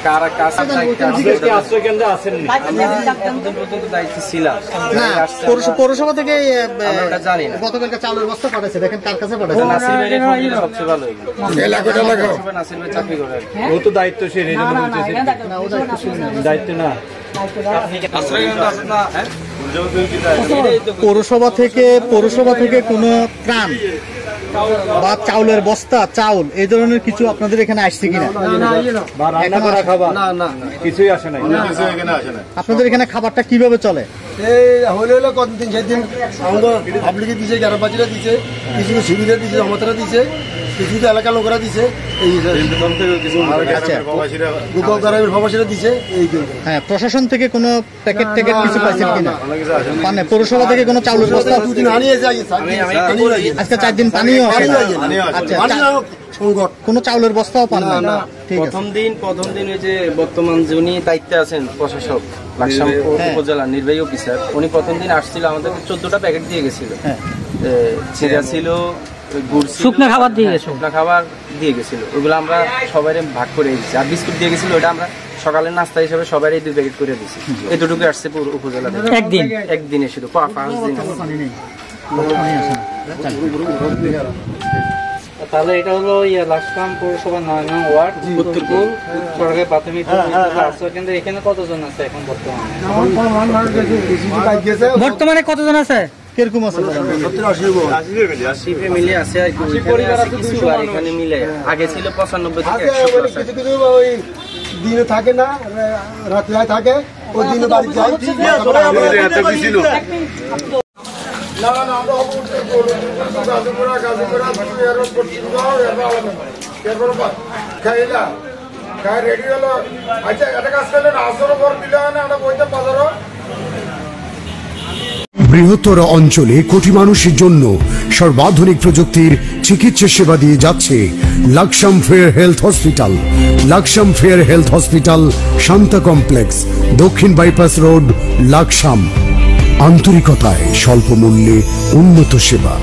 কারা কাছে আশ্রয় কেন্দ্রে আসেননি এতদিন পর্যন্ত দায়িত্ব ছিলাম পৌরসভা থেকে জানি না গতকালকে চাউলের বস্তা পাঠাচ্ছে, দেখেন কার কাছে পাঠাচ্ছে। নাসির ভাই সবচেয়ে ভালো নাসির ভাই চাকরি করে ও তো দায়িত্বশীল এই জন্য বলতেছি দায়িত্ব না পৌরসভা থেকে কোনো ত্রাণ বা চাউলের বস্তা চাউল এই ধরনের কিছু আপনাদের এখানে আসছে কিনা? কিছুই আসে নাই। আপনাদের এখানে খাবারটা কিভাবে চলে? হলে কতদিন সেদিন আমাদের পাবলিকে দিছে, গ্রামবাসীরা দিছে, কিছু সুবিধা দিছে, জমাতরা দিছে, কিছু এলাকার লোকেরা দিছে, প্রবাসীরা দিছে। হ্যাঁ, প্রশাসন থেকে কোনো প্যাকেট ট্যাকেট কিছু পাইছেন কিনা? মানে পৌরসভা থেকে কোনো চাউলের বস্তা দুদিন আজকে 4 দিন পানিও কোনো চাউলের বস্তাও পান না? প্রথম দিন ওই যে বর্তমান যিনি দায়িত্বে আছেন প্রশাসক লাকসাম উপজেলা নির্বাহী অফিসার, উনি প্রথম দিন আসছিল, আমাদেরকে 14টা প্যাকেট দিয়ে গেছিল। চিরা ছিল, শুকনো খাবার দিয়ে গেছিল, ওইগুলো আমরা সবাই ভাগ করে দিচ্ছি। আর বিস্কুট দিয়ে গেছিল, ওটা আমরা সকালের নাস্তা হিসেবে সবাই 2 প্যাকেট করে দিচ্ছি। এতটুকু আসছে উপজেলা থেকে একদিনে শুধু 5 দিন। তাহলে এটা হলো লাকসাম পৌরসভা 9 নং ওয়ার্ড উত্তরপুর সরকারি প্রাথমিক আশ্রয় কেন্দ্র। এখানে কতজন আছে এখন বর্তমানে কতজন আছে? কিরকম আছে? 80 ফ্যামিলি আছে আর কিছু আর এখানে মিলে আগে ছিল 95 থেকে 100। কিছু ওই দিনে থাকে না, রাতে থাকে, ওই দিনে বাড়ি যায়। না আমরা খাই রেডি হলো। আচ্ছা একটা কাজ করলেন, আসর পর দিলে না আমরা বইতে বাজারও। বৃহত্তর অঞ্চলে কোটি মানুষের জন্য সর্বাধুনিক প্রযুক্তির চিকিৎসা সেবা দিয়ে যাচ্ছে Laksam fair health hospital. Laksam fair health hospital, Shanta complex, দক্ষিণ বাইপাস রোড, লাকসাম। আন্তরিকতায় স্বল্প মূল্যে উন্নত সেবা।